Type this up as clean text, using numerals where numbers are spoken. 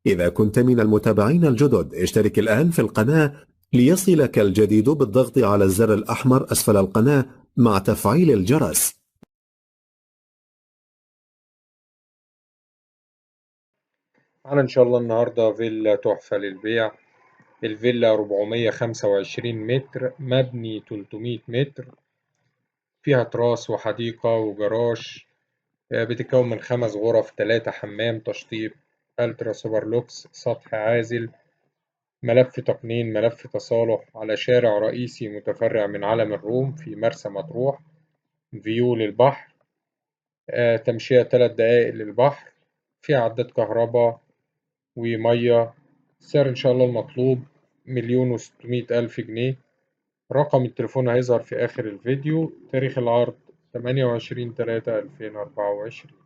إذا كنت من المتابعين الجدد اشترك الآن في القناة ليصلك الجديد بالضغط على الزر الأحمر أسفل القناة مع تفعيل الجرس. معانا إن شاء الله النهاردة فيلا تحفة للبيع. الفيلا 425 متر، مبني 300 متر، فيها تراس وحديقة وجراج. بتتكون من 5 غرف، 3 حمام تشطيب، ألترا سوبر لوكس، سطح عازل، ملف تقنين، ملف تصالح، على شارع رئيسي متفرع من علم الروم في مرسى مطروح، فيو للبحر. تمشية 3 دقايق للبحر. فيها عداد كهرباء ومية. السعر إن شاء الله المطلوب 1,600,000 جنيه. رقم التليفون هيظهر في آخر الفيديو. تاريخ العرض 28/3/2024.